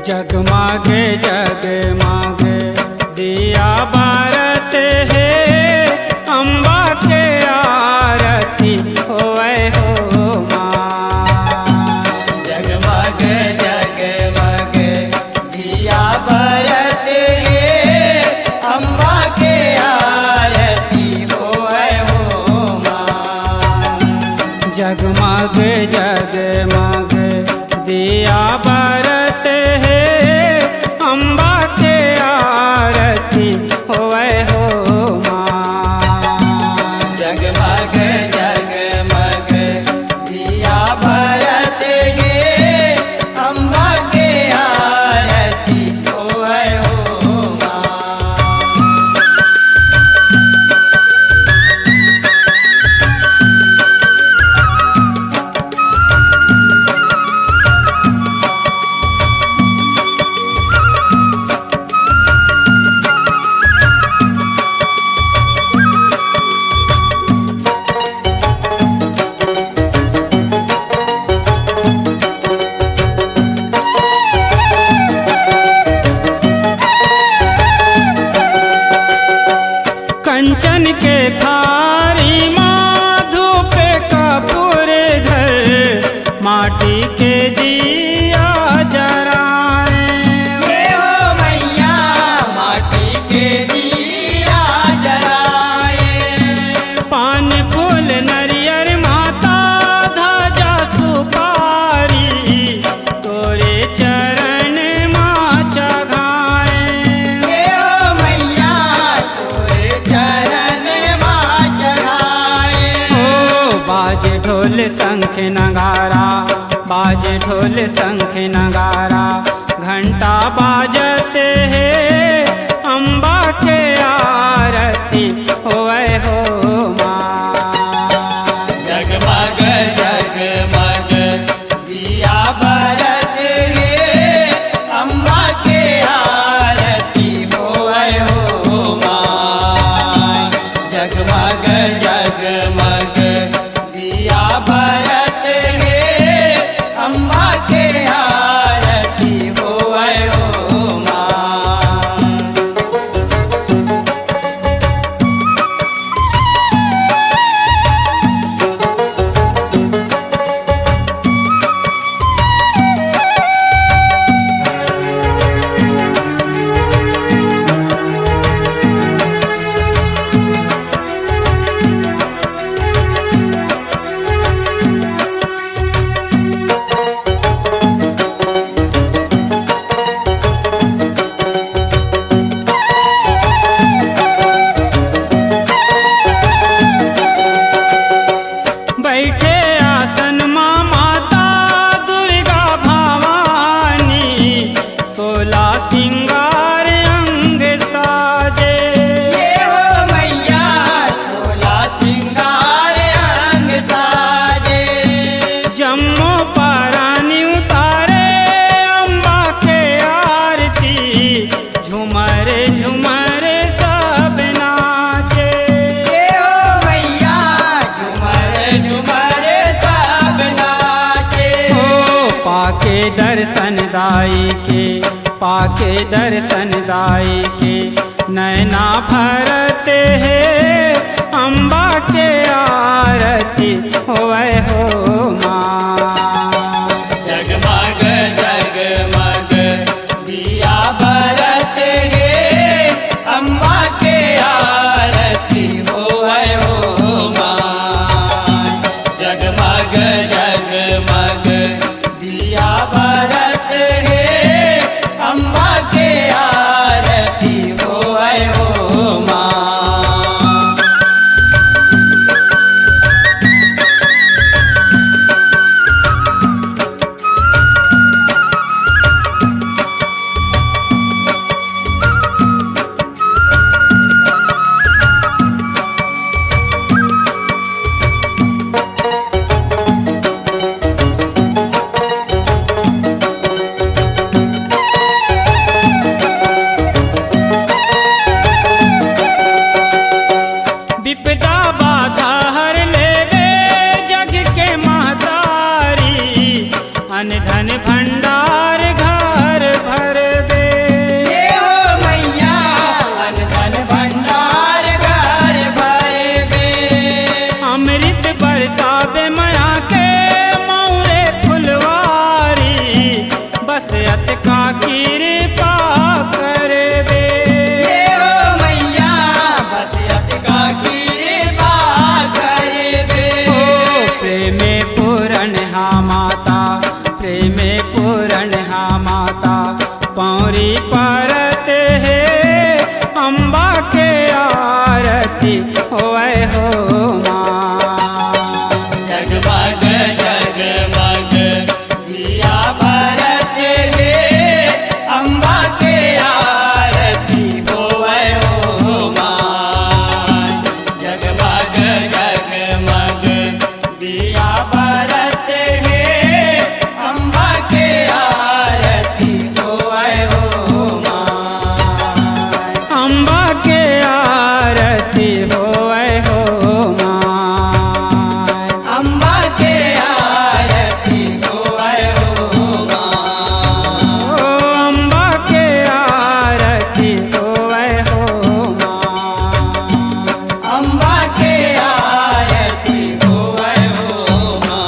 जगमागे जगमागे दिया बारत है, अम्बा के आरती होए हो माँ। जगमग जगमग दिया बरत है, अम्बा के आरती होए हो माँ। जगमग जगमग दिया बारत है, अम्बा के आरती होए हो माँ। जगमग जगमग दिया बरत है, अम्बा के आरती होए हो माँ। कंचन के थारी माधु पे कपूर धर, माटी के दिया जराए। देवो मैया माटी के दिया जलाए। पान फूल नरियर माता ध्वजा सुपारी, तोरे चरण माँ चढ़ाए। देवो मैया तोरे चरण माँ चढ़ाए। ओ बाजे ढोल शंख नगारा, बाजे ढोल शंख नगारा, घंटा बाजते हैं, अम्बा के आरती होए हो माँ। जगमग जगमग दिया बरत है, अम्बा के आरती होए हो माँ। जगमग जगमग दिया बरत है, अम्बा के आरती होए हो माँ। बैठे आसन माँ माता दुर्गा भवानी, सोला सिंगार अंग साजे। देवो मैया सोला सिंगार अंग साजे। जम्मो परानी उतारे अम्बा के आरती, झुमर झुमर सब नाचे। देवो मैया झुमर झुमर सब नाचे। ओ पाके दर्शन दाई के, पाके दर्शन दाई के, नैना भरते हैं, अम्बा के आरती होए हो माँ। जगमग जगमग दिया बरत है, अम्बा के आरती होए हो माँ। जगमग जगमग दिया बरत है, अम्बा के आरती होए हो माँ। के आरती होए हो माँ। जगमग जगमग दिया बरत गे अम्बा के आरती होए हो माँ। जगमग जगमग दिया बरत गे अम्बा के आरती होए हो माँ। अम्बा के आरती होए हो माँ। अम्बा के आरती होए हो माँ। ओ अम्बा के आरती होए हो माँ। अम्बा के आरती होए हो माँ।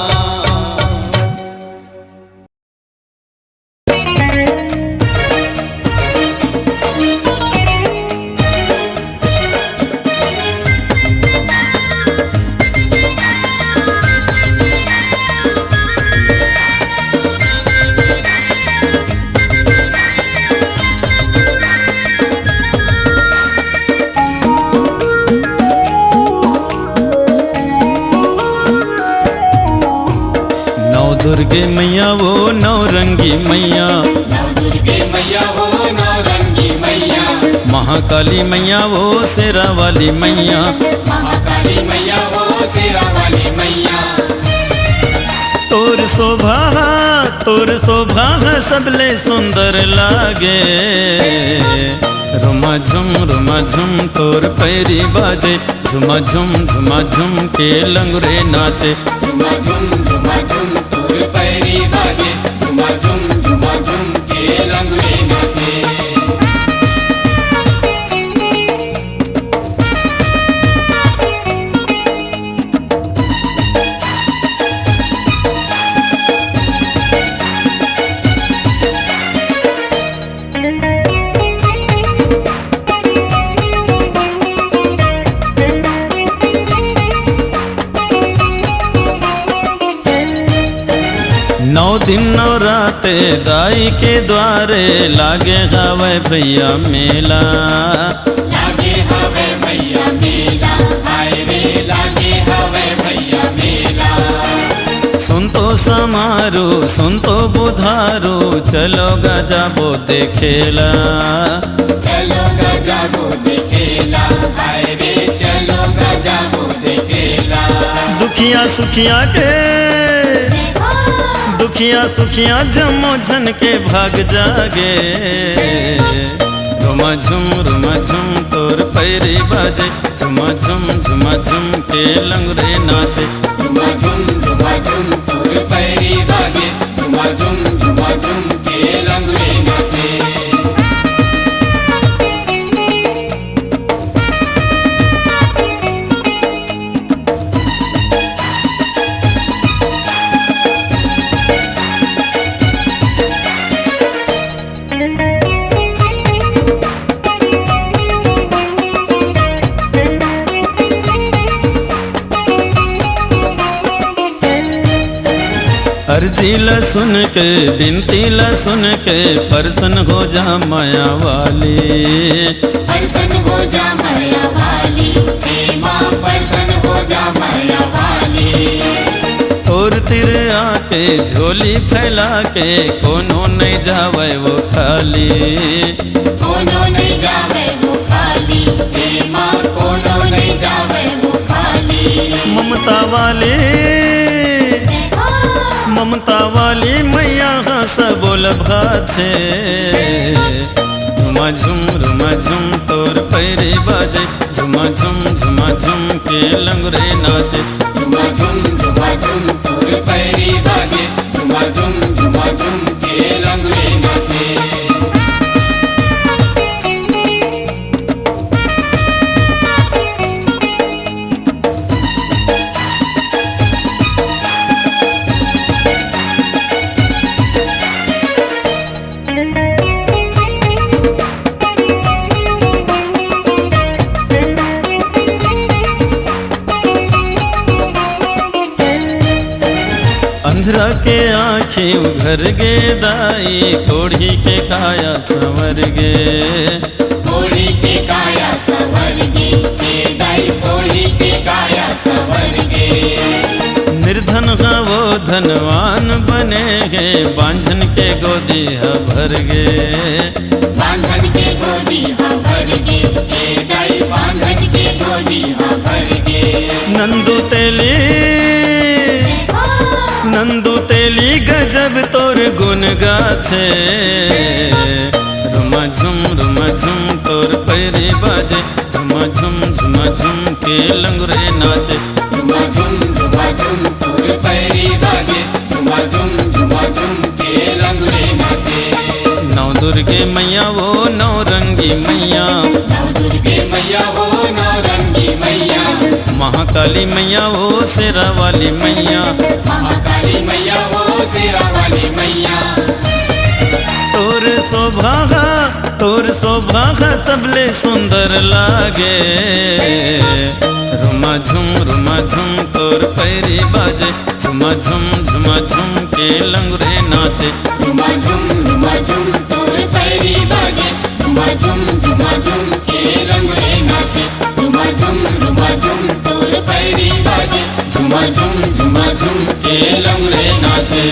नौ दुर्गे मैया वो नौ रंगी मैया, नौ दुर्गे मैया वो नौ रंगी मैया। महाकाली मैया वो शेरा वाली मैया, महाकाली मैया वो शेरा वाली मैया। तोर शोभा सबले सुंदर लागे। रुमा झुम तोर पैरी बाजे, झुमा झुम के लंगरे नाचे। झुमा झुम तोर पैरी बाजे, झुमा झुम के लंगड़े नाचे। नौ दिन नौ राते दाई के द्वारे लागे हवे भैया मेला। लागे हवे भैया मेला, हाय रे लागे हवे भैया मेला। सुनतो समारो सुनतो बुधारो, चलो गजाबो देखेला। चलो गजाबो देखेला, हाय रे चलो गजाबो देखेला। दुखिया सुखिया जमो झन के भाग जागे। रुमा झुम तोर पैरी बाजे, झुमा झुम के लंगरे नाचे। झुमा झुम तोर पैरी बाजे, झुमा झुम के लंगड़े नाचे। अर्जी ला सुन के बिनती ला सुन के, परसन हो जा माया वाली। परसन हो जा माया वाली, हे माँ परसन हो जा माया वाली। और तिर आके झोली फैला के, कोनो नहीं जावे वो खाली। कोनो नहीं जावे वो खाली, हे माँ कोनो नहीं जावे वो खाली। ममता वाली मैया हंस बोल भाथे। रुमा झुम तोर पैरी बाजे, झुमा झुम के लंगरे नाचे। झुमा झुम तोर पैरी बाजे, झुमा झुम के लंगड़े नाचे। अंधरा के आँखें उघर गे दाई, कोढ़ी के काया संवर गे। कोढ़ी के काया संवर धनवान बनेगे बांझन के गोदी भर गे। बांधन के गोदी भर गे, हे दाई बांधन के गोदी भर गे। नंदू तेली गजब तोर गुन गाथे, रुमा झुम तोर पैरी बाजे, झुमा झुम के लंगरे नाचे। झुमा झुम तोर पैरी बाजे, झुमा झुम के लंगरे नाचे। नौ दुर्गे मैया वो नौ रंगी मैया, नौ दुर्गे मैया वो नौ रंगी मैया। महाकाली मैया वो शेरा वाली मैया, महाकाली मैया वो शेरा वाली मैया। तोर शोभा सबले सुंदर लागे, रुमा झुम तोर पैरी बाजे, झुमा झुम के लंगरे नाचे। झुमा झुम तोर पैरी बाजे, झुमा झुम के लंगरे नाचे। झुमा झुम तोर पैरी बाजे, झुमा झुम के लंगरे नाचे।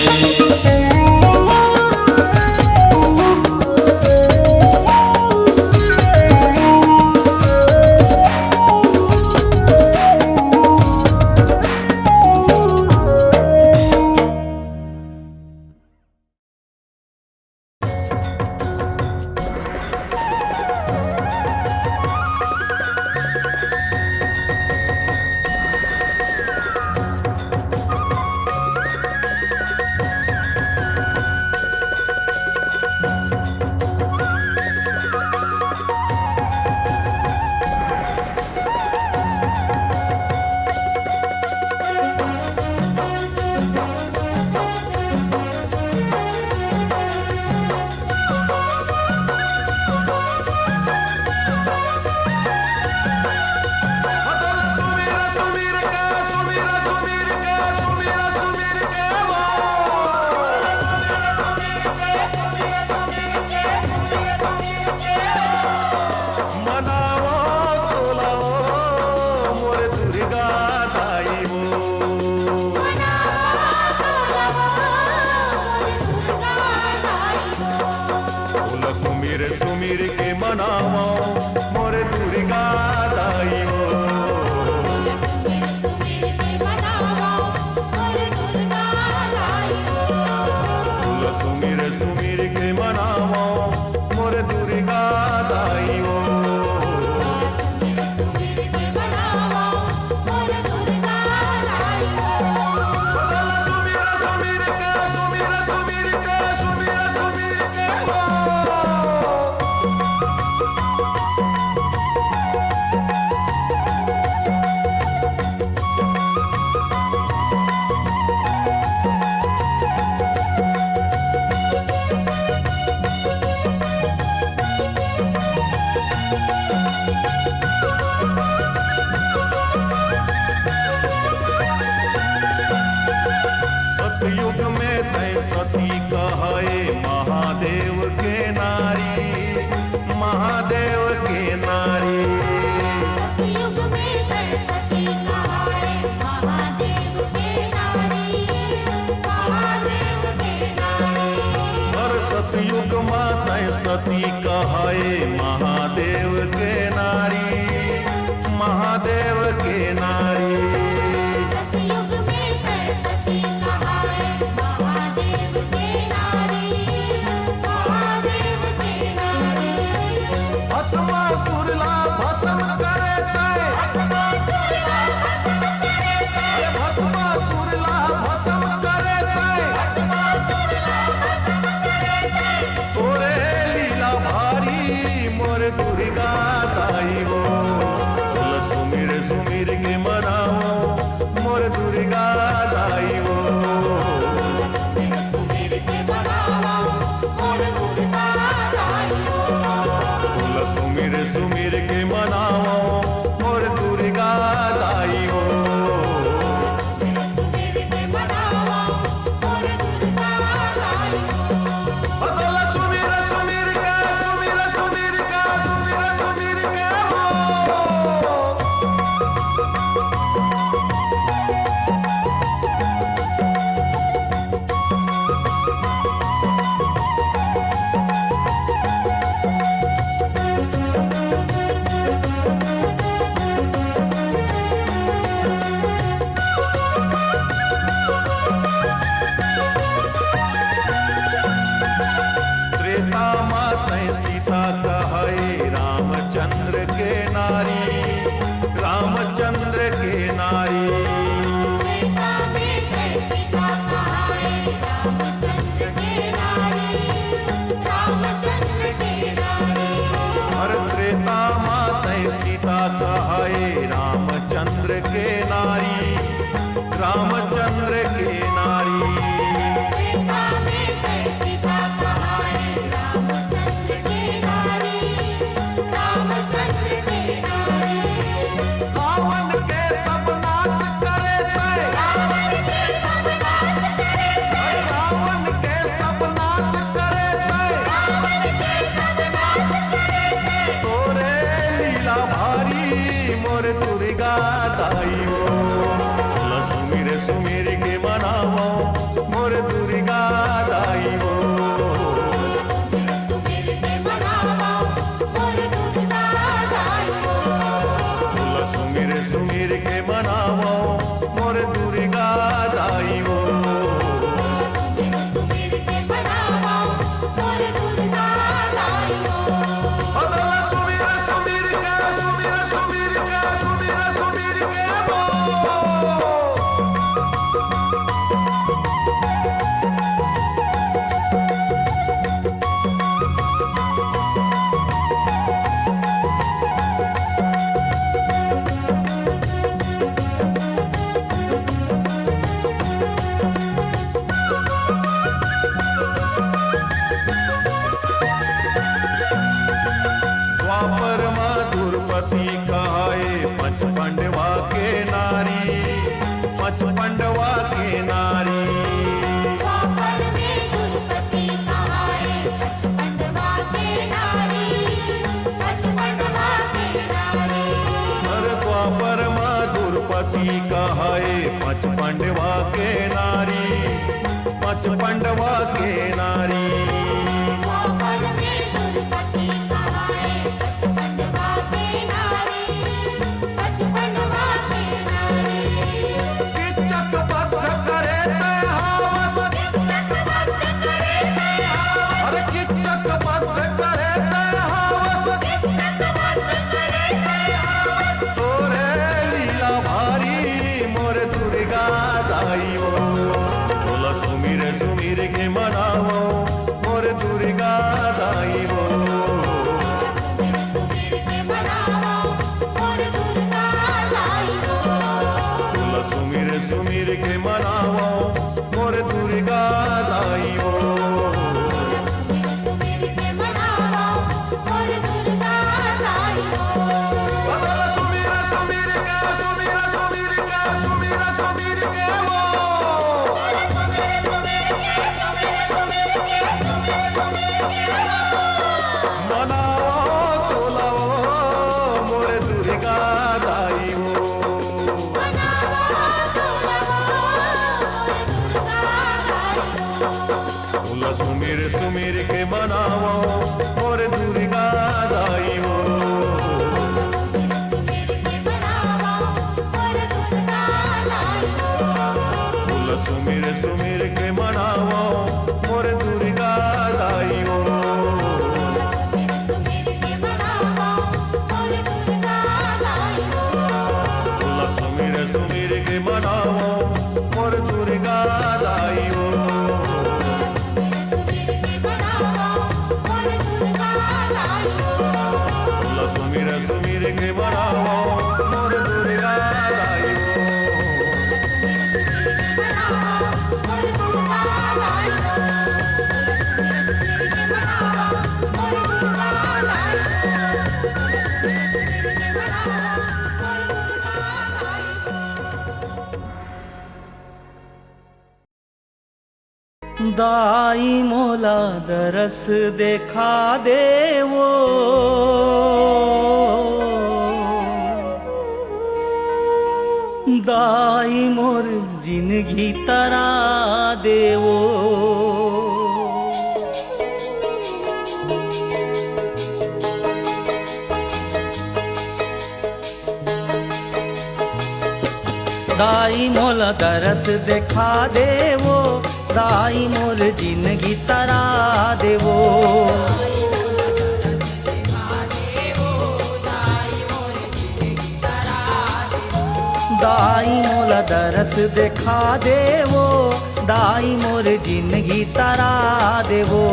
रामचंद्र के नारी, रामचंद्र के नारी। त्रेता में कैसिता कहाए रामचंद्र के नारी, रामचंद्र के नारी। रावण के सब नाश करे थे, रावण के सब नाश करे थे, रावण के सब नाश करे थे, रावण के सब नाश करे थे। तोरे लीला भारी मोर दुर्गा दाई हो। सुमिर सुमिर के मनावो मोर दुर्गा दाई हो। सुमिर के मनावा मोर दुर्गा दाई हो। सुमिर सुमिर के मनावो मोर दुर्गा दाई हो। सुमिर के मनावा मोर दुर्गा दाई हो। सुमिर सुमिर के सुमिर सुमिर के सुमिर सुमिर के हो। द्वापर मधुरपति कहाए पंच पांडवा के नारी, पंच पांडवा के नारी। द्वापर में दुर्पति कहाए पंच पांडवा के नारी, पंच पांडवा के नारी। हर द्वापर मधुरपति कहाए पंच पांडवा के नारी, पंच पांडवा के नारी। द्वापर में दुर्पति कहाए पंच पांडवा के नारी, पंच पांडवा के नारी। किचक बद्ध करे ते हावस, चक्रवर्त करे थे हावस, हर किचक बद्ध करे ते हावस। चक्रवर्त करे थे हावस। तोरे लीला भारी मोर दुर्गा दाई हो। बोला सुमिर सुमिर के मनावो मोर दुर्गा दाई हो। सुमिर के मनावा मोर दुर्गा दाई हो। बोला सुमिर सुमिर के मनावो मोर दुर्गा दाई हो। सुमिर के मनावा मोर दुर्गा दाई हो। बोला सुमिर सुमिर के सुमिर सुमिर के सुमिर सुमिर के हो। मनाओ तोलाओ मोर दुर्गा दाई हो। बोला सुमिर सुमिर के मनाओ मोर दुर्गा दाई हो। बोला सुमिर सुमिर के मनाओ मोर दुर्गा दाई हो। बोला सुमिर सुमिर के मनाओ मोर दुर्गा दाई हो। बोला सुमिर सुमिर के मनाओ मोर दुर्गा दाई हो। दाई मोला दरस देखा देवो, दाई मोर जिंदगी तरा देवो। दाई मोला दरस देखा देवो, दाई मोर जिंदगी तरा देवो। दाई मोला दरस देखा देवो, दाई मोर जिंदगी तरा देवो।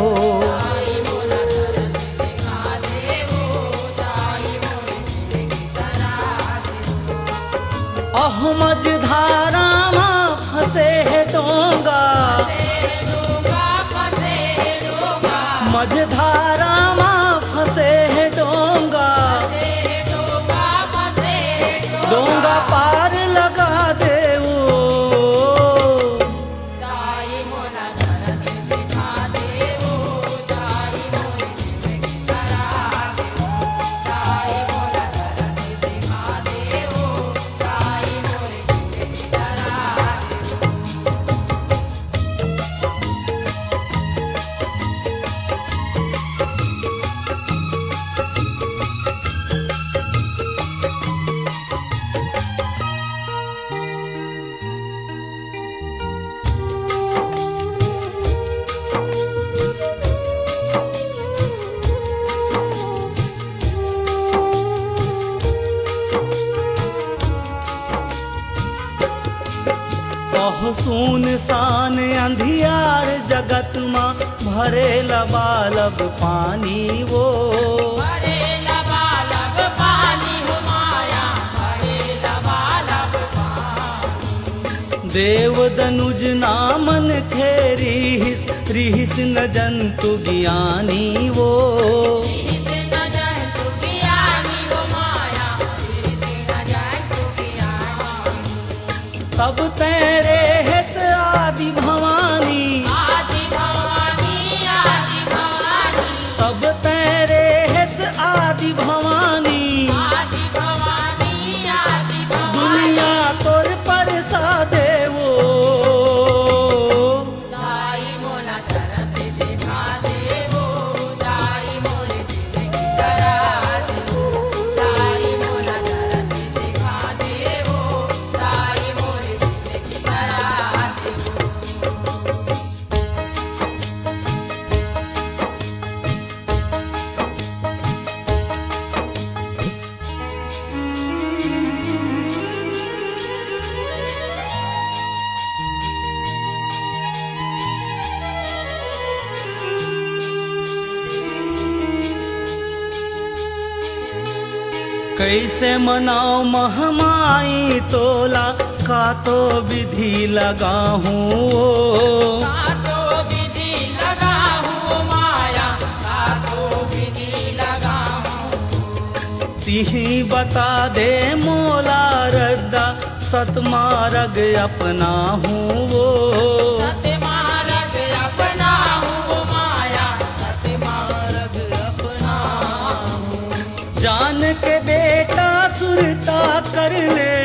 अहो मझधारा में फंसे है डोंगा, मझधारा में फंसे है डोंगा, डोंगा पार लगा दे वो। अहो सुनसान अंधियार जगत माँ भरे लबालब पानी वो, देव दनुज नामन खेरी रिहिस न जंतु ज्ञानी वो, तब तेरे हेस आदि भवानी, तब तेरे हेस आदि भवानी, दुनिया तोर पर सा देवो। कैसे मनाओ महमाई तोला, का तो विधि लगाहूँ तिही बता दे मोला रद्दा, सतमार्ग अपना हूँ वो, जान के बेटा सुरता कर ले,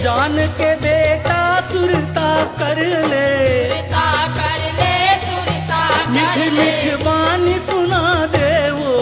जान के बेटा सुरता कर ले, मिठ मिठ बानी सुना दे वो।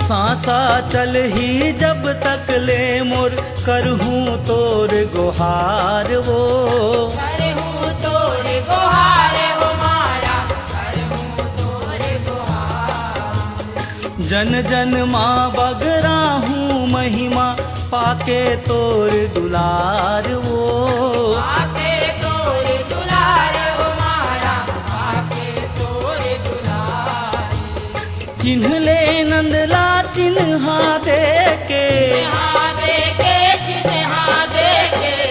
सांसा चल ही जब तक ले मोर, करहूँ तोर गुहार वो, जन जन माँ बगरा हूँ महिमा, पाके तोर दुलार वो, चिन्ह ले नंदला चिन्हा दे के,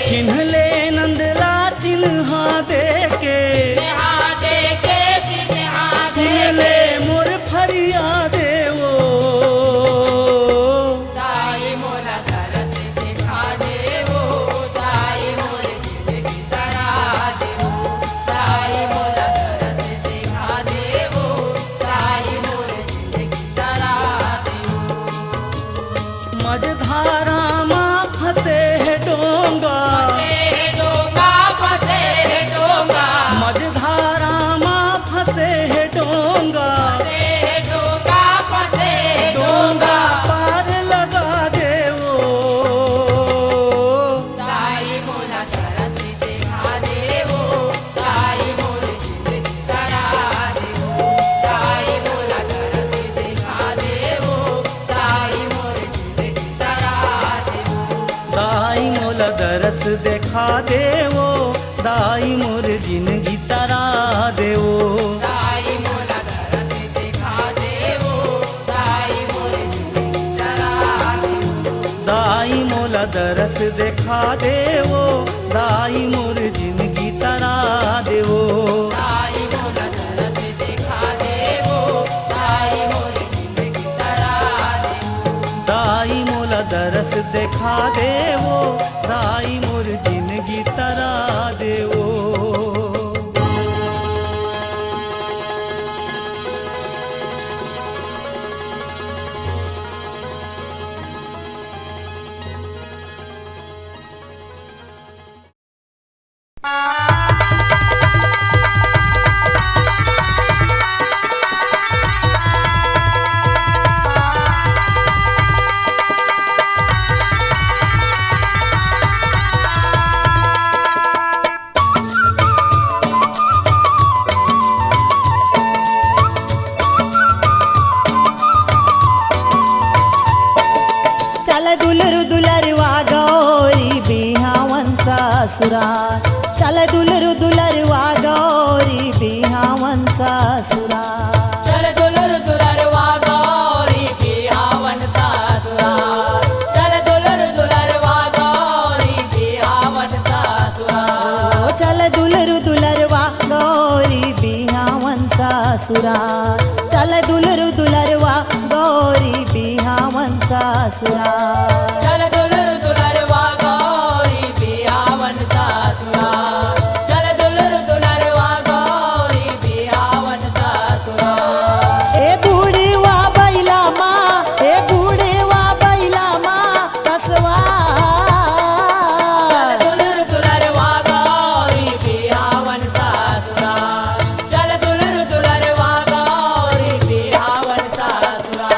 चिन्ह ले नंदला चिन्हा दे के, चिन्ह ले मोर फरियाद वो। मझधारामा फंसे है डोंगा मझधारामा फंसे है डोंगा डोंगा पार लगा दे वो दाई मोला दरस देखा दे वो दाई मोर जिंदगी तरा दे वो दाई मोला दरस देखा दे वो दाई मोर जिंदगी तरा दे वो दाई मोला दरस देखा दे वो दाई मोर जिंदगी तरा दे वो सासुरा चल दुलरु दुलरवा गौरी बिहावन सासुरा चल दुलर दुलरवा गौरी बिहावन सासुरा चल दुलर दुलरवा गौरी बिहावन सासुरा चल दुलरु दुलरवा गौरी बिहावन सासुरा चल दुलरु दुलरवा गौरी बिहावन सासुरा चल दुलर दुलरवा गौरी बिहावन सासुरा चल दुलर दुलरवा गौरी बिहावन सासुरा ए बूढ़ीवा बैला माँ ए बूढ़ीवा बैला माँ कसवा चल दुलर दुलरवा गौरी बिहावन सासुरा चल दुलर दुलरवा गौरी बिहावन सासुरा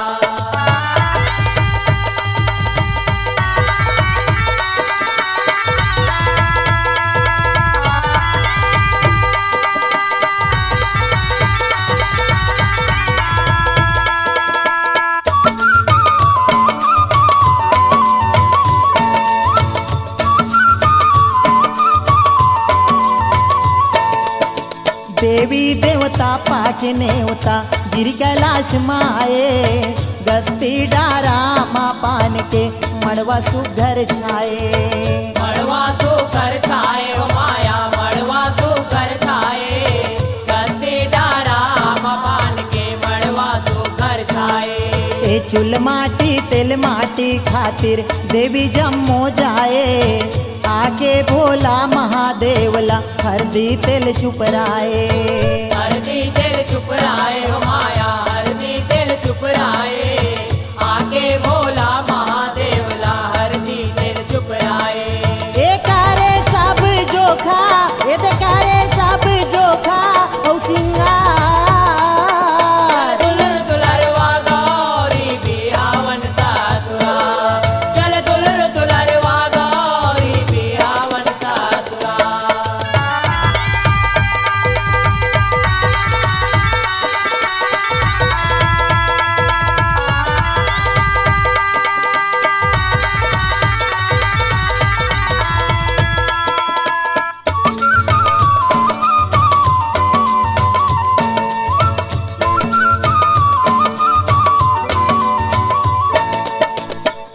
देवी देवता पाके नेवता गिर कैलाश माए गस्ती डारा माँ पान के मड़वा सुघर छाए मड़वा सुकर छाए हो माया मड़वा सुकर छाए गंदे डारा मपान के मड़वा सुकर छाए ए चुल माटी तेल माटी खातिर देवी जम्मो जाए आके भोला महादेवला हरदी तेल चुपराए हरदी तेल चुप राए हो माया हरदी तेल चुप राए आके भोला महादेवला हरदी तेल चुप राए ए कारे सब जोखा ए दे कारे सब जोखा औ सिंगार चल दुलर दुलरवा गौरी बिहावन सासुरा चल दुलर दुलरवा गौरी बिहावन सासुरा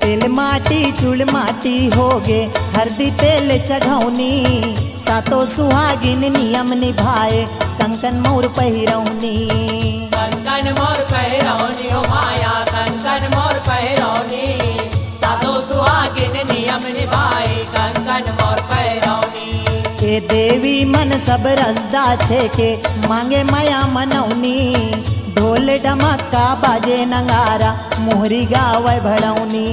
तेल माटी चूड़ माटी होगे हरदी तेल चघौनी सातो सुहागिन नियम निभाए कंकन मोर पहिरौनी कंकन मोर पहिरौनी हो माया कंकन मोर पहिरौनी सातो सुहागिन नियम निभाए कंकन मोर पहिरौनी ए देवी मन सब रसदा छे के मांगे माया मनौनी ढोल डमक्का बाजे नगारा मोहरी गावे भड़ौनी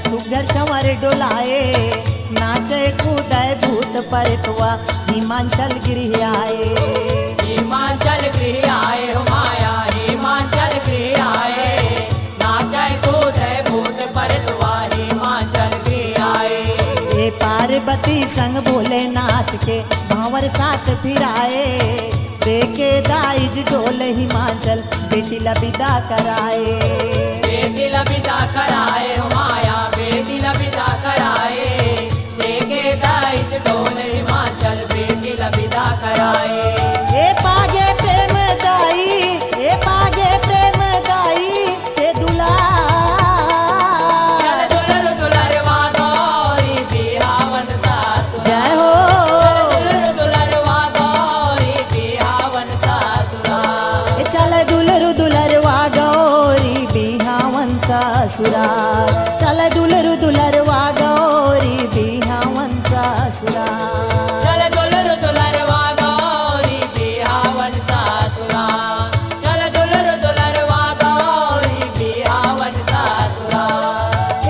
सुघर संवर डोलाए नाचे कूदे भूत परतुआ हिमांचल गृह आए हिमाचल गृह आए हो माया हिमाचल गृह आए नाचे कूदे भूत परतुआ हिमाचल गृह आए ए पार्वती संग भोलेनाथ के भांवर साथ फिराए देखे दाइज डोल हिमाचल बेटी लबिदा कराए बेटी लबिदा कराए हो माया बेटी लबिदा कराए देखे दाइज डोल हिमाचल बेटी लबिदा कराए ए पागे प्रेम दाई ए पागे प्रेम दाई ते दुला चल दुलर दुलरवा गौरी बिहावन सासुरा जय हो दुलर दुलरवा गौरी बिहावन सासुरा ए चल दुलरु दुलरवा गौरी बिहावन ससुरा चल दुलरु दुलरवा गौरी बिहावन ससुरा चल दुलर दुलरवा गौरी बिहावन सासुरा चल दुलर दुलरवा गौरी बिहावन सासुरा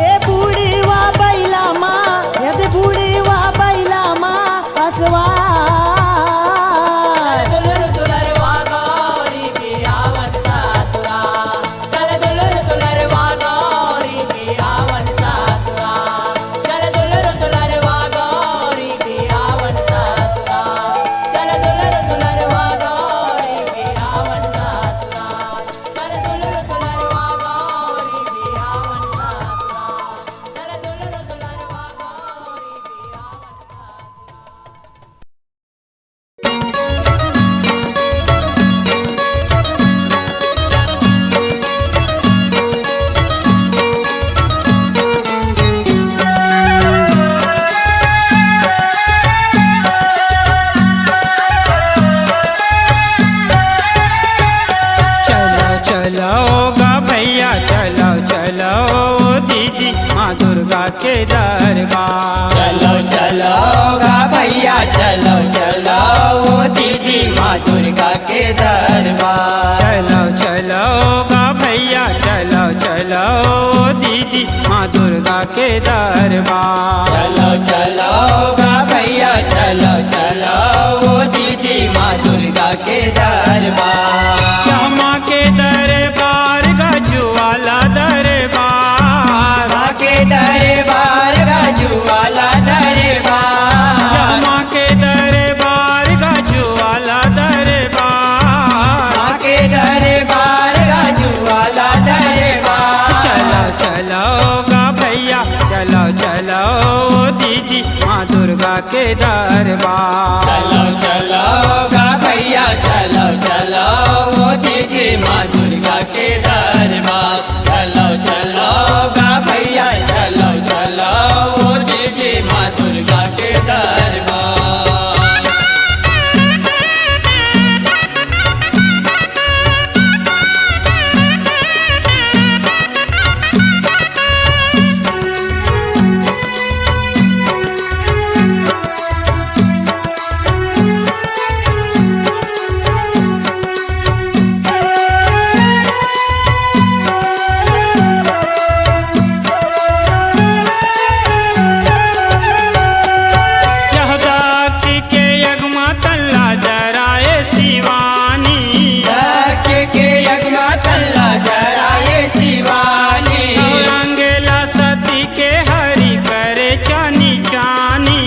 ए बूढ़ी वा बैला माँ यदि बूढ़ी वा बैला माँ असवा चल दुलर दुलरवा गौरी बिहावन सासुरा चल दुलर दुलरवा गौरी बिहावन सासुरा चल दुलर दुलरवा गौरी बिहावन सासुरा चल दुलर दुलरवा गौरी बिहावन सासुरा चल दुलर दुलरवा गौरी बिहावन सासुरा चल दुलर दुलरवा गौरी बिहावन चलो चलो गा भैया चलो चलो दीदी माँ दुर्गा के दरबार चलो चलो गा भैया चलो चलो दीदी माँ दुर्गा के दरबार चलो चलो गा भैया चलो चलो दीदी माँ दुर्गा के दरबार चलो चलो गा भैया चलो चलो दीदी माँ दुर्गा के दरबार श्यामा के दरबार गजुवाला दरबार माँ के दरबार गजुवाला दरबार श्यामा के दरबार गजुवाला दरबार माँ के दरबार गजुवाला दरबार चलो चलो गा भैया चलो चलो दीदी माँ दुर्गा के दरबार चलो चलो गा भैया चलो चलो दीदी माँ दुर्गा के दरबार चलो चलो गा भैया चलो चलो दीदी माँ दुर्गा के दरबार यहदाक्षी के यज्ञ तल्ला जराए शिवानी दक्ष के यज्ञ तल्ला जराए शिवानी रंगेला सती के हरि करे चानी चानी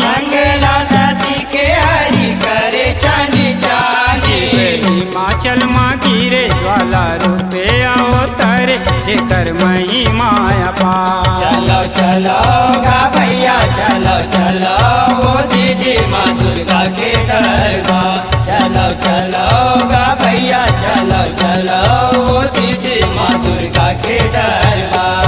रंगला सती के हरि करे चानी चानी हिमाचल माँ गिरे ज्वाला रूपे अवतारे शेखर मही माया पा चलो चलो गा भैया चलो चलो दीदी माँ दुर्गा के दरबार चलो चलो गा भैया चलो चलो दीदी माँ दुर्गा के दरबार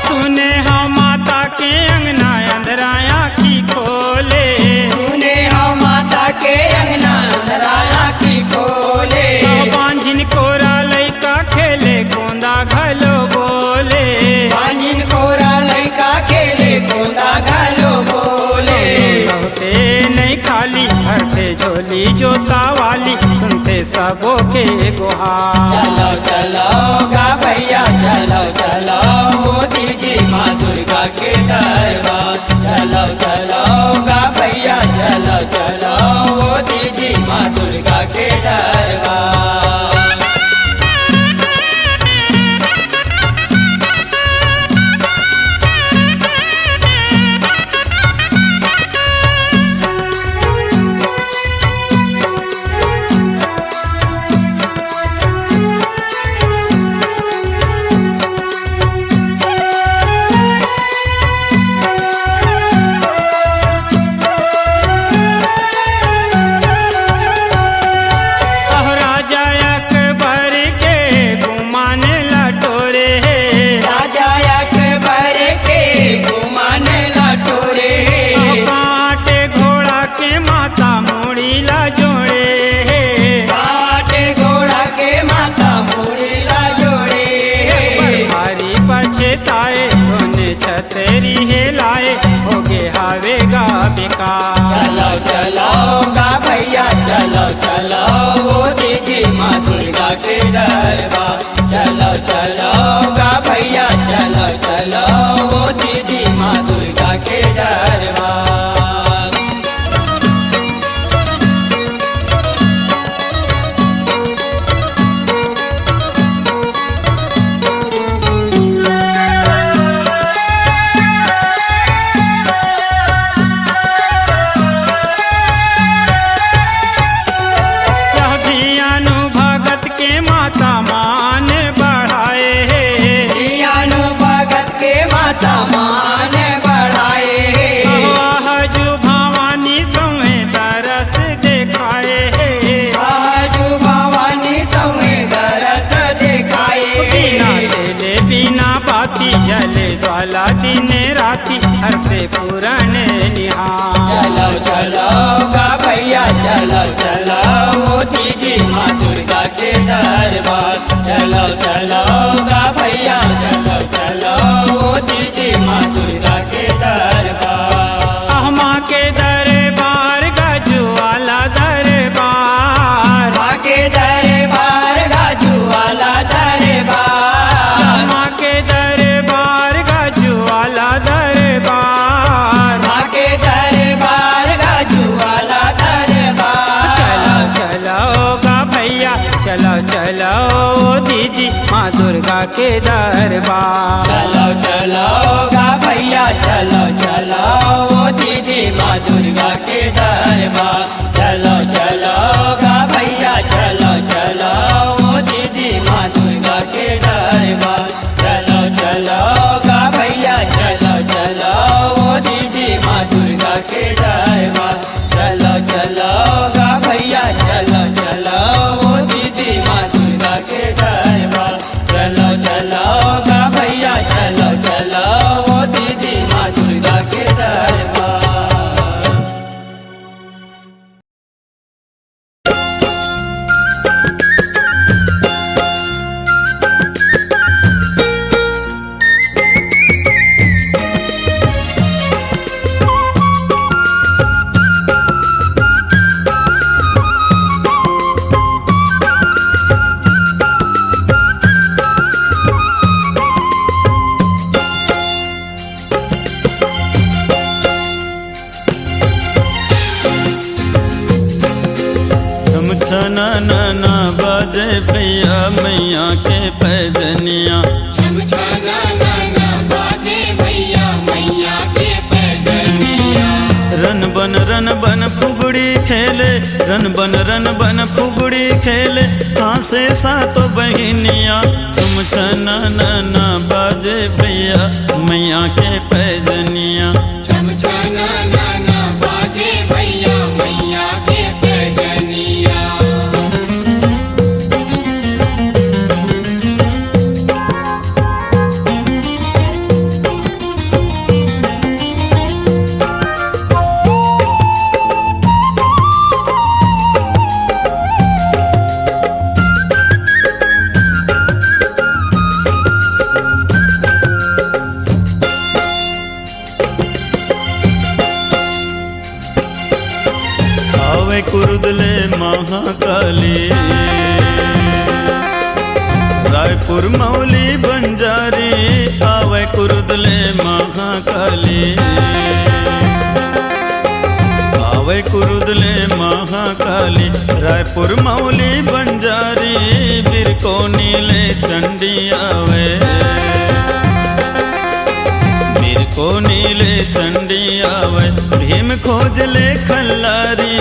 सुने हम माता के अंगना अंधराया की खोले सुने हम माता के अंगना अंधराया की खोले झोली जोता वाली सुनते सबों के गुहार। चलो चलो गा भैया चलो चलो वो दीदी माँ दुर्गा के दरबार। चलो चलो गा भैया चलो चलो वो दीदी माँ दुर्गा के दरबार। छतरी हेलाए होगे हावेगा बेकार। चलो चलो गा भैया चलो चलो वो दीदी माँ दुर्गा के दरबार। चलो चलो गा भैया चलो चलो वो दीदी माँ दुर्गा के दरबार। मान बढ़ाए आजू भवानी समय तरस दिखाए। आजू भवानी समय तरस दिखाए। बिना तेले बिना बाती जले ज्वाला दिन राती हर से पूरण निहार। चलो चलो गा भैया चलो चलो वो दीदी माँ दुर्गा के दरबार। चलो चलो गा भैया चलो चलो वो दीदी माँ दुर्गा के दरबार। माँ के दरबार गाजू वाला दरबार। माँ के दरबार गाजू वाला दरबार। माँ के दरबार गाजू वाला दरबार। माँ के दरबार गाजू वाला दरबार। चलो चलो गा भैया चलो चलो दीदी माँ दुर्गा के दरबार। चलो चलो गा भैया चलो चलो वो दीदी माँ दुर्गा के दरबार। चलो चलो गा भैया चलो चलो वो दीदी माँ दुर्गा के दरबार। चलो चलो गा भैया चलो चलो वो दीदी माँ दुर्गा के दरबार। चलो चलो गा भैया चलो चलो वो दीदी माँ दुर्गा के दरबार। चलो चलो गा भैया चलो चलो वो दीदी माँ दुर्गा के दरबार। छमछना बाजे भैया मैया के पैजनिया। छमछना नाना बाजे भैया मैया के पैजनिया। रन बन फुगड़ी खेले रन बन फुगड़ी खेले हासे सातो बहिनिया। छमछना नाना बाजे भैया मैया के पैजनिया। छमछना नाना बाजे भैया मैया के पैजनिया। कुरुदले महाकाली रायपुर मौली बंजारी आवे कुरुदले महाकाली आवे कुरुदले महाकाली रायपुर मौली बंजारी बिरको नीले चंडी आवे बिरको नीले चंडी आवे भीम खोजले खल्लारी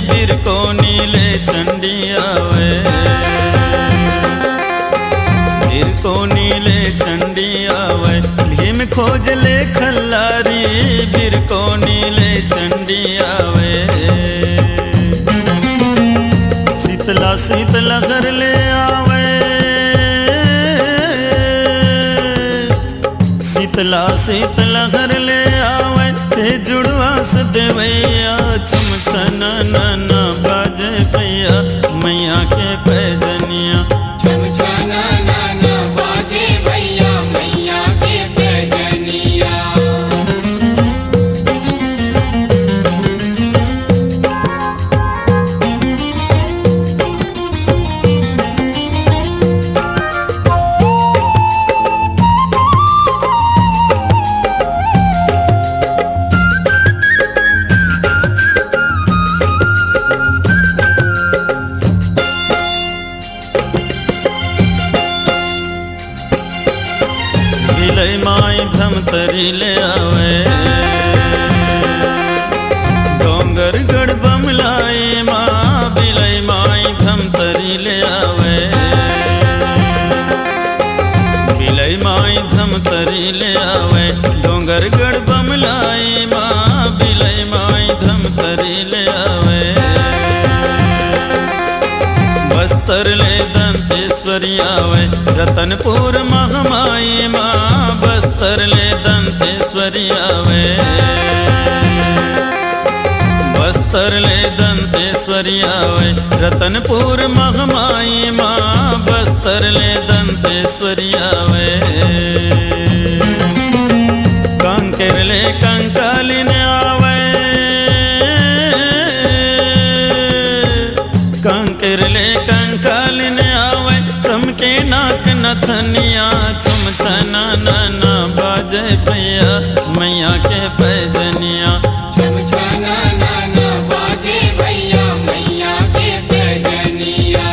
बिरको नीले चंडी आवे बिरको नीले चंडी आवे भीम खोजले खल्लारी बिरको नीले चंडी आवे शीतला शीतला घर ले आवे शीतला शीतला घर ले आवे ते जुड़वा से देवैया चुम छना ना बाजे भैया मैया के पैजनिया चमचना नाना बाजे भैया मैया के पैजनिया बिलई माई धमतरी ले आवे डोंगर गढ़ बमलाई माँ बिलई माई धमतरी ले आवे बिलई माई धमतरी ले आवे डोंगर गढ़ बमलाई माँ बिलई माई धमतरी ले आवे बस्तर ले दंतेश्वरी आवे रतनपुर महामाई माँ बस्तर ले दंतेश्वरी आवे बस्तर ले दंतेश्वरी आवे रतनपुर महामाई माँ बस्तर ले दंतेश्वरी आवे कांकेर ले कंकालिन आवे कांकेर ले कंकालिन आवे चमके नाक नथनिया चुम छना ना बाजे भैया मैया के पैजनिया चमचना नाना बाजे भैया मैया के पैजनिया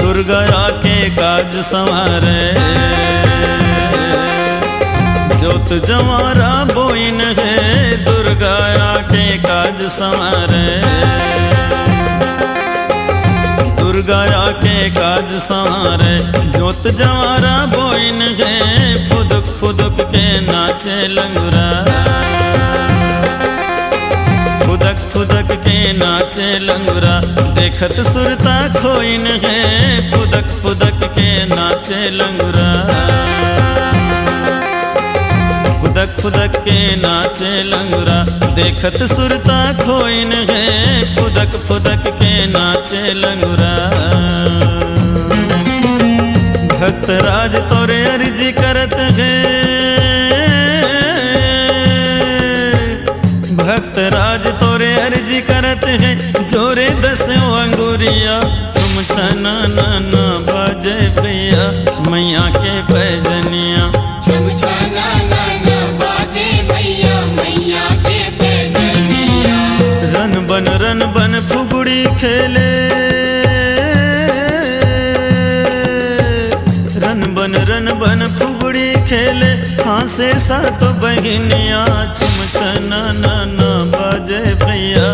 दुर्गा के काज संवारे जोत जवारा बोइन है दुर्गा के काज संवारे दुर्गा के काज संवारे जोत जवारा बोइन है फुदक फुदक के नाचे लंगुरा फुदक फुदक के नाचे लंगुरा देखत सुरता खोइन है फुदक फुदक के नाचे लंगुरा फुदक फुदक के नाचे लंगुरा देखत सुरता खोइन है फुदक फुदक के नाचे लंगुरा भक्त राज तोरे अर्जी करत है भक्त राज तोरे अर्जी करत है जोरे दस अंगुरिया तुम छना ना बाजे भैया मैया के पैजनिया चमचना नाना बाजे भैया मैया के पैजनिया रन बन फुगड़ी खेले रन बन फुगड़ी खेले हाँसे सातो बहनिया चुम छना ना बाजे भैया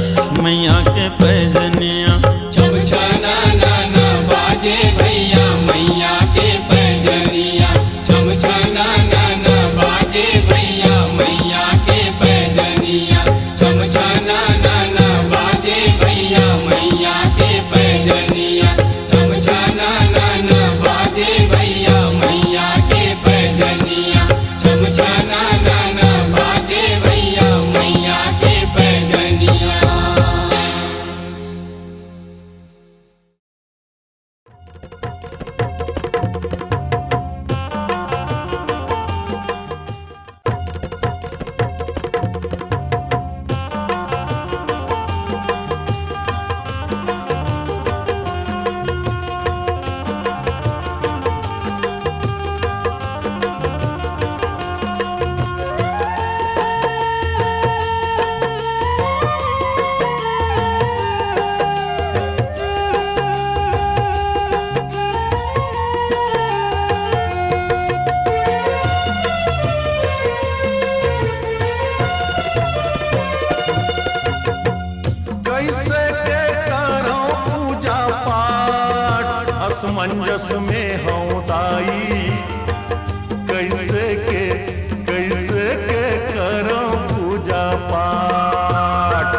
मैया के पैजनिया चमचना नाना बाजे भैया मैया के पैजनिया चमचना नाना बाजे भैया मैया के पैजनिया चमचना नाना बाजे भैया मैया के पैजनिया चम असमंजस में हूँ ताई, कैसे के करो पूजा पाठ।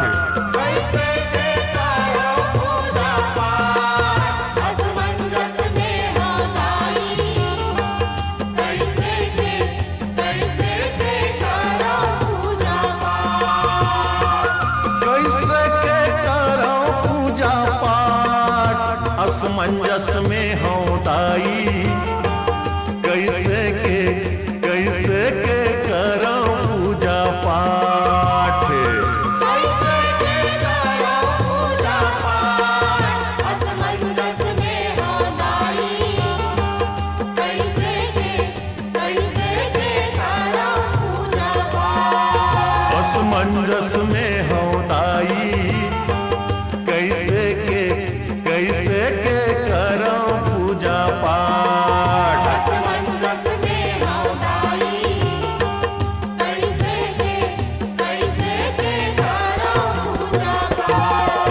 कैसे के करो पूजा पाठ, असमंजस में हो दाई। कैसे के करो पूजा पाठ। कैसे के करो पूजा पाठ, असमंजस में हूँ ताई, कैसे के करो पूजा पाठ। कैसे के करो पूजा पाठ, असमंजस में हो दाई। कैसे के करो पूजा पाठ। असमंजस में हूँ ताई, कैसे के करो पूजा पाठ। असमंजस में हो दाई। कैसे के करो पूजा पाठ।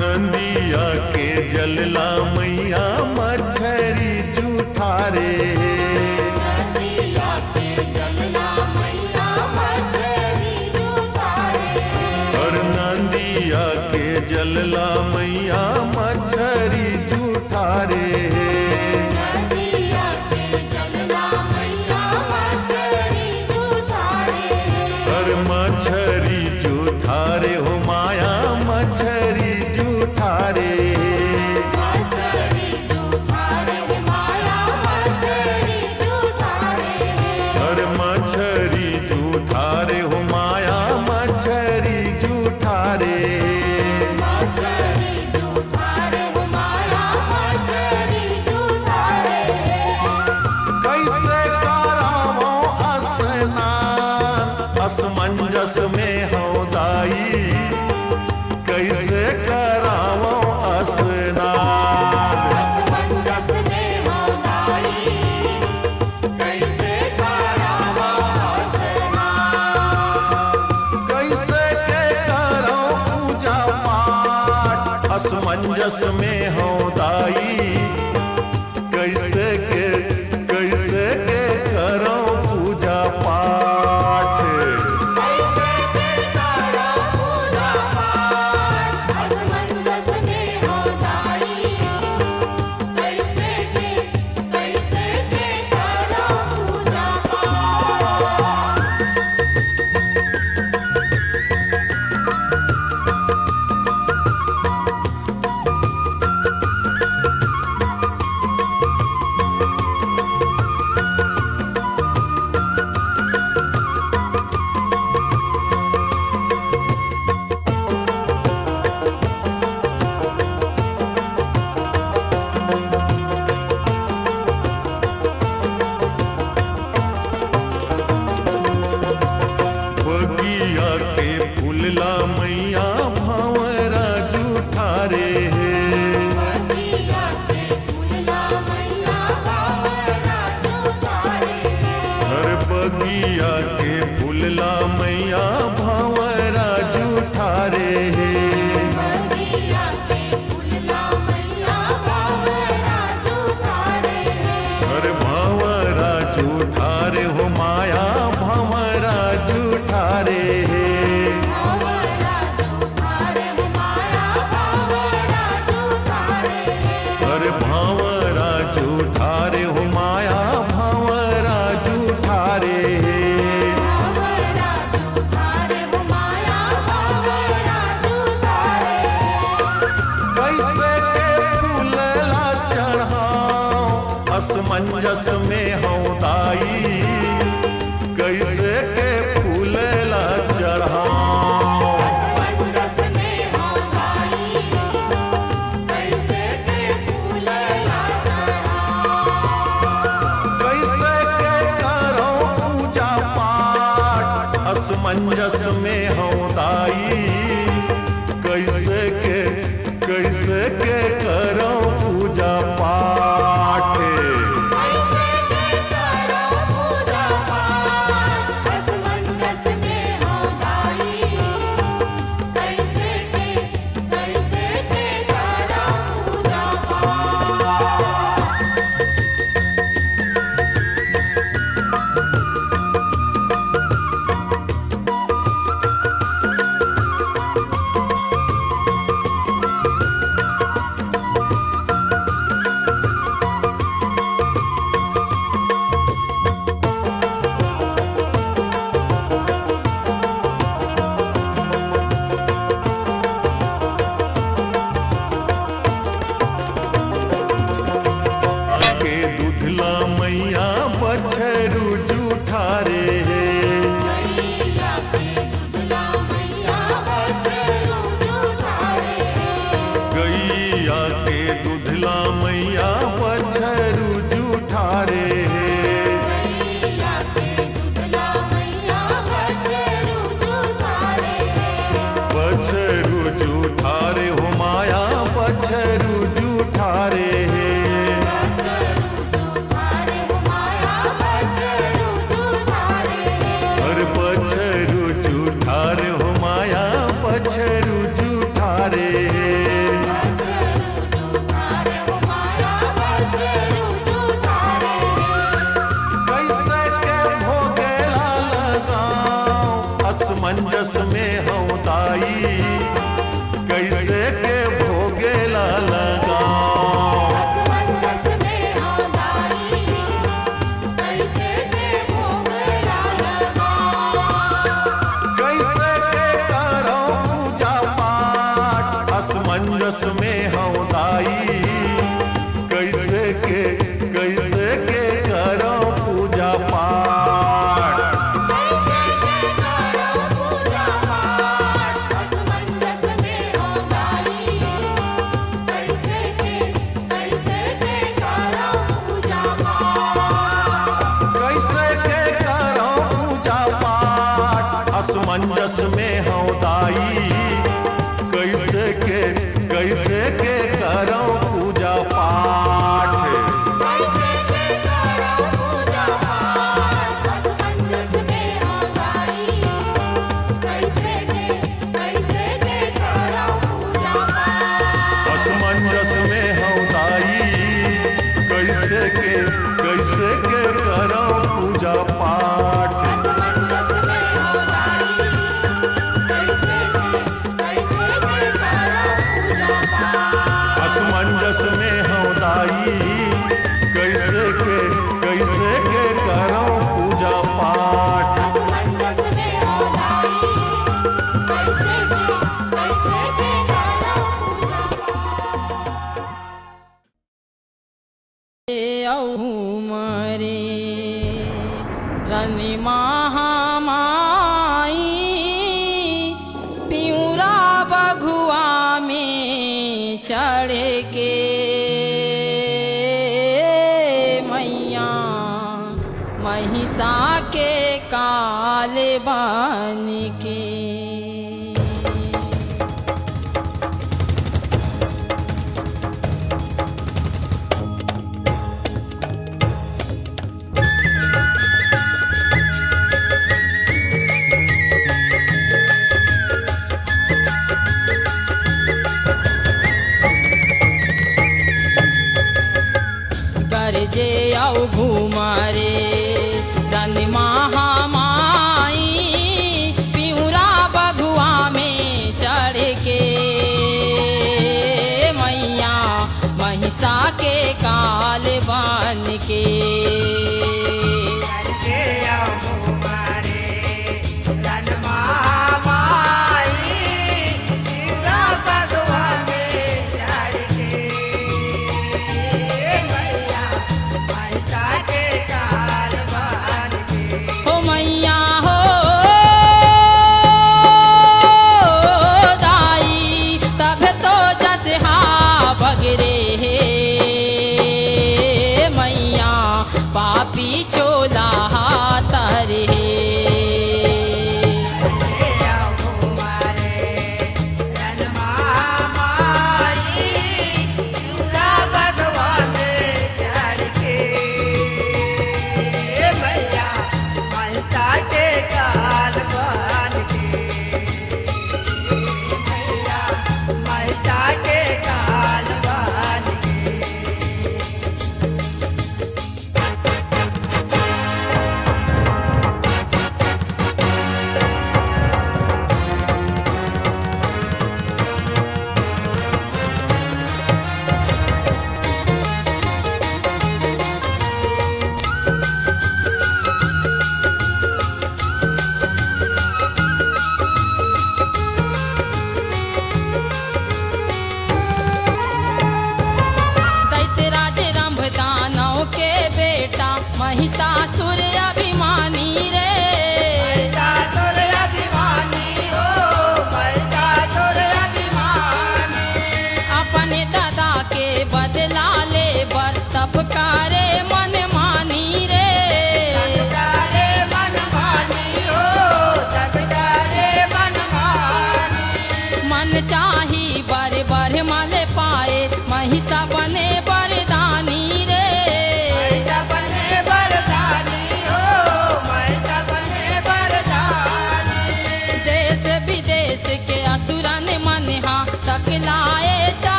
नंदिया के जलला मैया मछरी जूठारे। नदिया के जलला मैया मछली जूठारे। और नंदिया के जलला मैया मछरी जूठारे। नदिया के जलला मैया मछली जूठारे। और मछरी जूठारे हो माया मछरी जूठारे। मछली जूठारे माया मछली जूठारे। और मछरी जूठारे हो माया मछरी जूठारे। मछली जूठारे माया मछली जूठारे। कैसे करावो स्नान, असमंजस में हो दाई, कैसे करावो स्नान। असमंजस में हो दाई। कैसे करावो स्नान। कैसे के करो पूजा पाठ, असमंजस में हो दाई, कैसे के करो पूजा पाठ। कैसे के करो पूजा पाठ, असमंजस में हो दाई। कैसे के करो पूजा पाठ। बगिया के फूलला मैया भंवरा जूठारे। बगिया के फूलला मैया भंवरा जूठारे। हर बगिया के फूलला मैया भंवरा जूठारे। बगिया के फूलला मैया भंवरा जूठारे। हर भंवरा जूठारे हो माया भंवरा जूठारे। भंवरा जूठारे माया भंवरा जूठारे। हर भंवरा जूठारे हो माया भंवरा जूठारे। भंवरा जूठारे माया भंवरा जूठारे। कैसे के फूलला चढ़ाओ, असमंजस में हो दाई, कैसे के फूलला चढ़ाओ। असमंजस में हो दाई। कैसे के फूलला चढ़ाओ। असमंजस में हूँ दाई, कैसे के करो पूजा पाठ। असमंजस में हूँ दाई, कैसे के भोगे ला लगाऊं। असमंजस में हूँ दाई, कैसे के भोगे ला लगाऊं। कैसे के करो पूजा पाठ, असमंजस में हूँ दाई, कैसे के करो पूजा पाठ। असमंजस में हूँ दाई, कैसे के करो पूजा पाठ। असमंजस में हूँ दाई, कैसे के करो पूजा पाठ। असमंजस में हूँ दाई, कैसे के करो पूजा पाठ। मरे रनि महामाई पियूरा बघुआ में चढ़ के मैया महिषा के काल बन के। जे आओ घुमारे रनि महामाई पियूरा बघुआ में चढ़ के मैया महिषा के काल बन के। मैया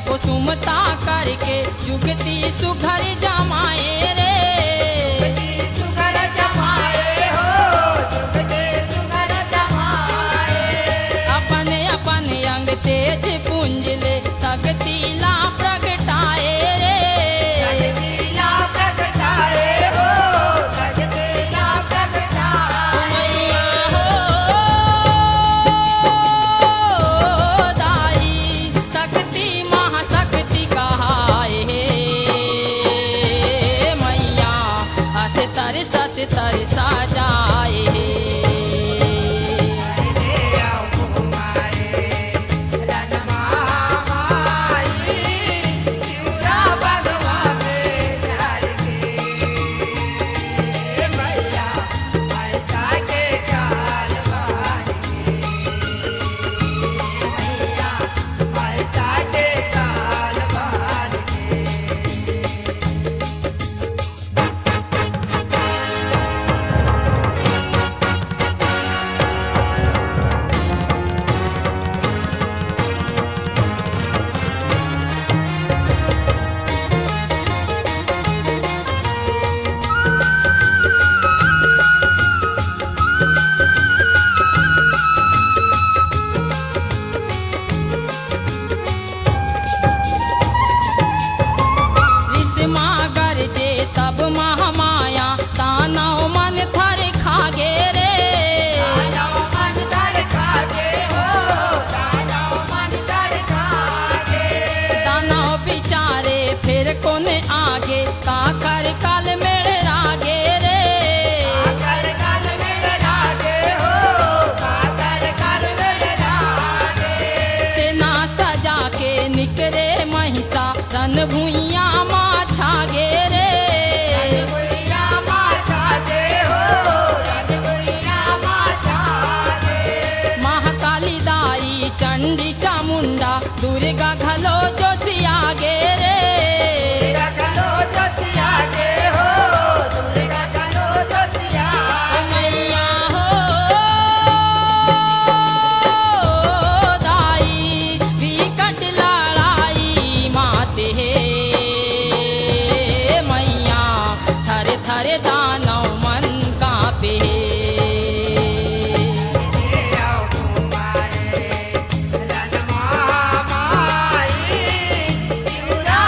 कुसुमता करके जुगती सुघर जमाए रे अपने अपने अंग तेज पुंजले शक्ति ला प्रगटाए रे मैया हो दाई शक्ति महाशक्ति कहाए मैया हस तरसा जाए तब महामाया तानव मन थर खागे रे तानव बिचारे फिर कोने आगे काकर काल मेरे रागे रे सेना सजा के निकरे महिषा रन भुइया मा छागे रे चंडी चामुंडा दुर्गा घलो जोसिया गे रे मैया हो दाई विकट लड़ाई माते हे मैया थर थर दानव मन कांपे Yura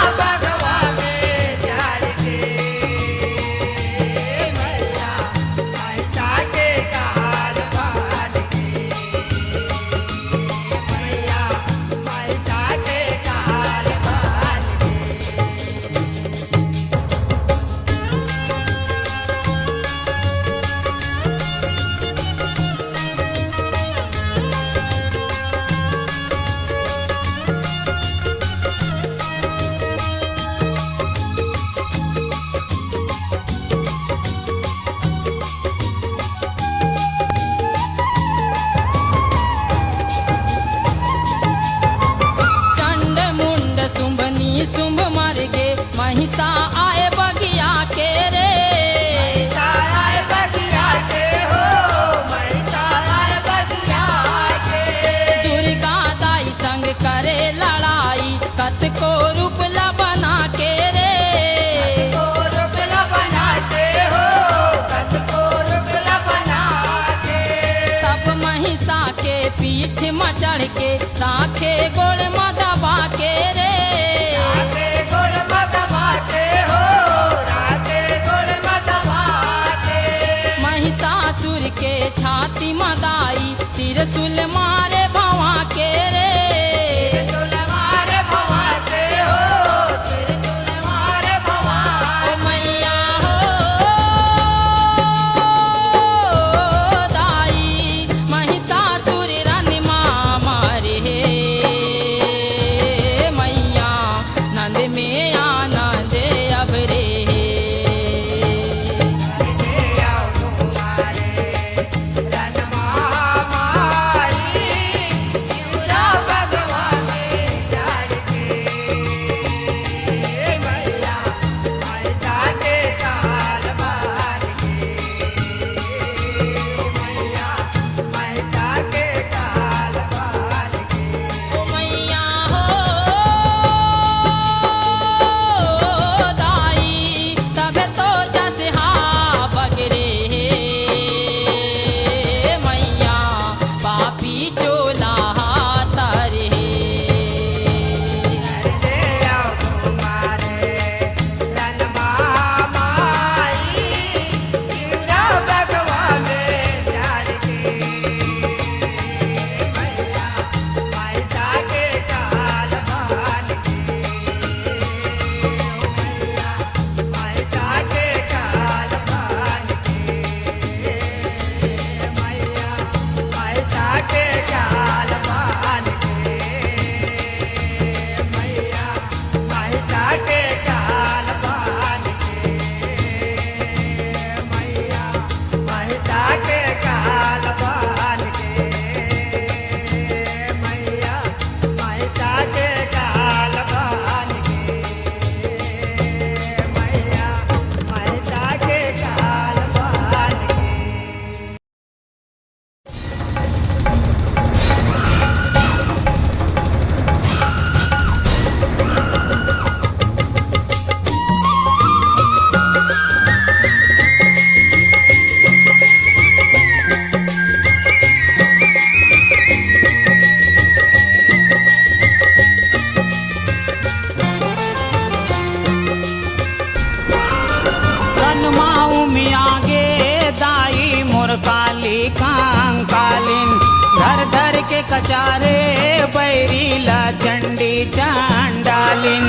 कचारे बैरीला चंडी चांडालिन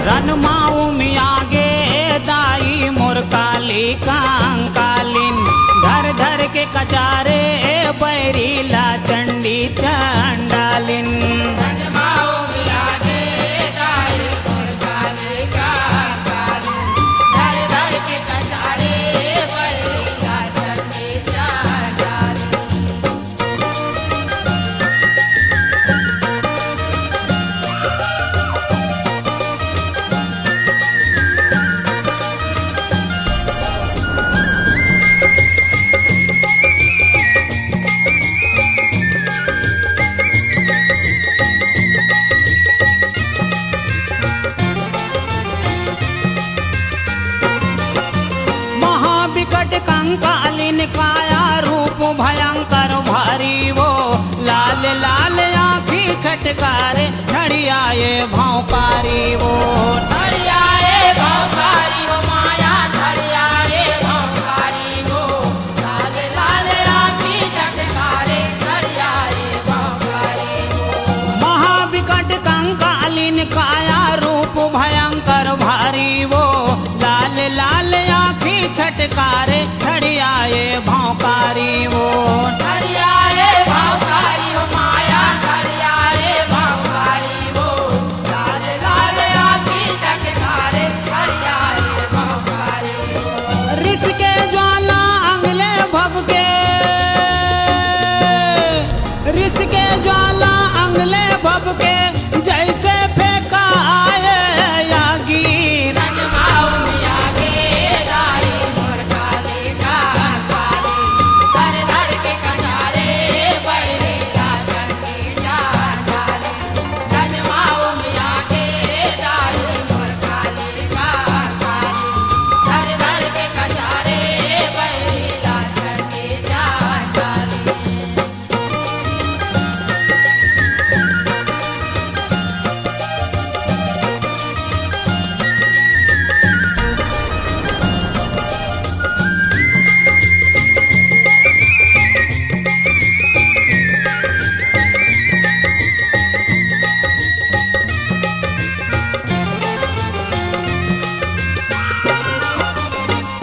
रनमाऊ में आगे दाई मोर काली कांकालिन धर धर के कचारे बैरीला चंडी चांडालिन महाविकट कंकालिन काया रूप भयंकर भारी वो लाल लाल आँखी छटकारे धड़ियाए भौकारी वो धड़ियाए भौकारी वो माया धड़ियाए भौकारी वो लाल लाल आँखी छटकारे धड़ियाए भौकारी वो महाविकट कंकालिन काया रूप भयंकर भारी वो लाल लाल आँखी छटकारे धड़ियाए भौकारी वो धड़ियाए भौकारी हो माया धड़ियाए भौकारी वो लाल लाल आँखी छटकारे धड़ियाए भौकारी वो रिस के ज्वाला अंगले भभके रिस के ज्वाला अंगले भभके जैसे फेंका आए यागी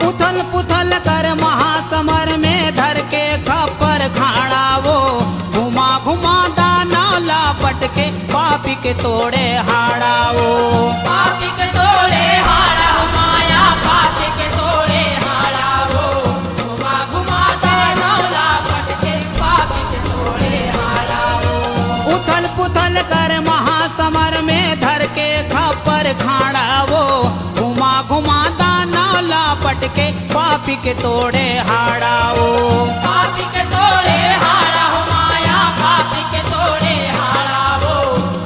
उथल पुथल कर महासमर में धर के खप्पर खाड़ा वो घुमा घुमा दाना लापट के पापी के तोड़े हाड़ा वो पापी के तोड़े हाड़ा वो माया पापी के तोड़े हाड़ा वो घुमा घुमा दाना लापट के पापी के तोड़े हाड़ा वो उथल पुथल कर महासमर में धर के खप्पर खाड़ा वो घुमा घुमा दाना लापट के पापी के तोड़े हाड़ा वो पापी के तोड़े हाड़ा हो माया पापी के तोड़े हाड़ा वो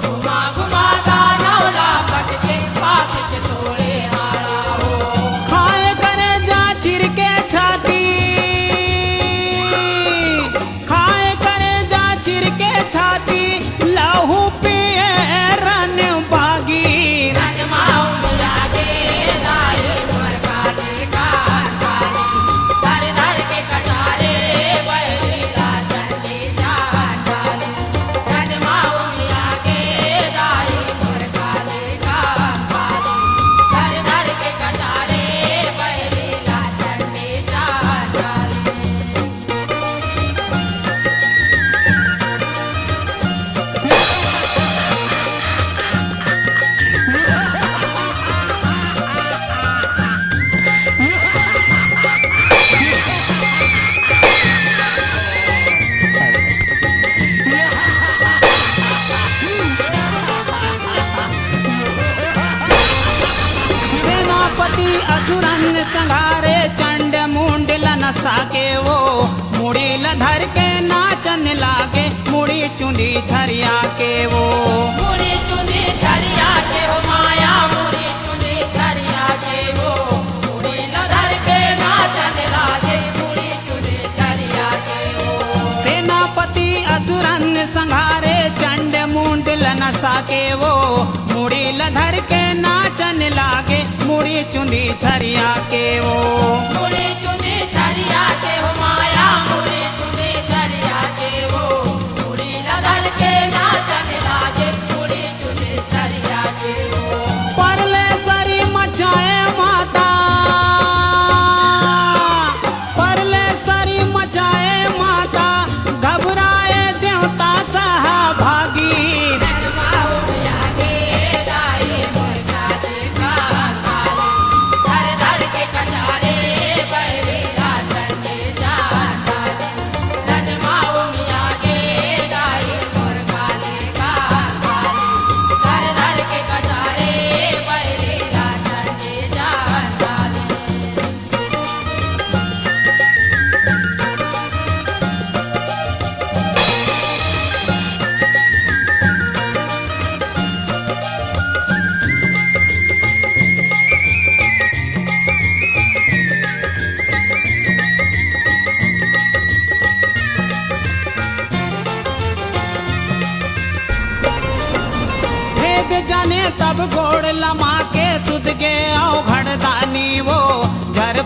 घुमा घुमा दाना लापट के पापी के तोड़े हाड़ा वो खाए करे जा चिर के छाती खाए करे जा चिर के छाती लहू पिए रन बागी असुरन संघारे चंड मुंड लनसा के वो मुड़ी लधर के नाचन लागे मुड़ी चुंदी झरिया के वो मुड़ी चुंदी झरिया के हो माया मुड़ी चुंदी झरिया के वो मुड़ी लधर के नाचन लागे मुड़ी चुंदी झरिया के वो सेनापति असुरन संघारे चंड मुंड लनसा के वो मुड़ी लधर चुंदी छरिया के वो मुड़ी चुंदी छरिया के हो माया मुड़ी चुंदी छरिया के वो मुड़ी लगन के नाचन लागे मुड़ी चुंदी छरिया के वो परले सरी मचाए माता परले सरी मचाए माता घबराए देवता सहभागी जाने तब गोड़ लमा के सुध के आओ घड़दानी वो झर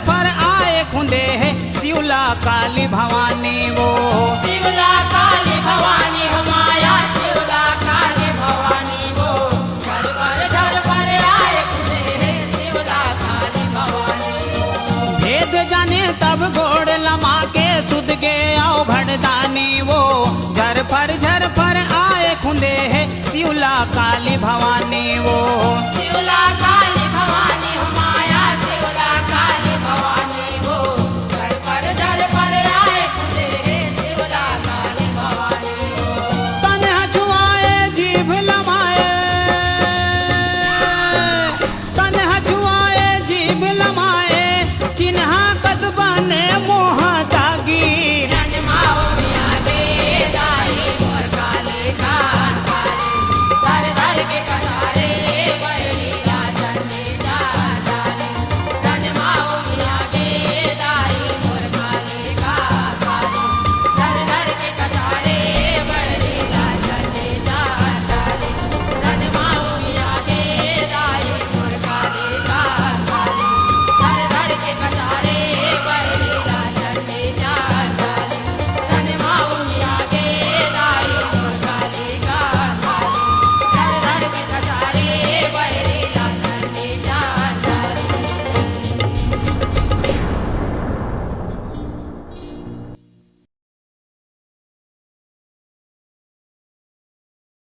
पर आए खुंदे है शिवला काली भवानी वो शिवला काली भवानी हो माया शिवला काली भवानी वो घर पर आए खुदे है शिवला काली भवानी वो भेद जाने तब गोड़ लमा के सुध के आओ घड़दानी वो झर पर आए खुंदे है शिवला काली भवानी वो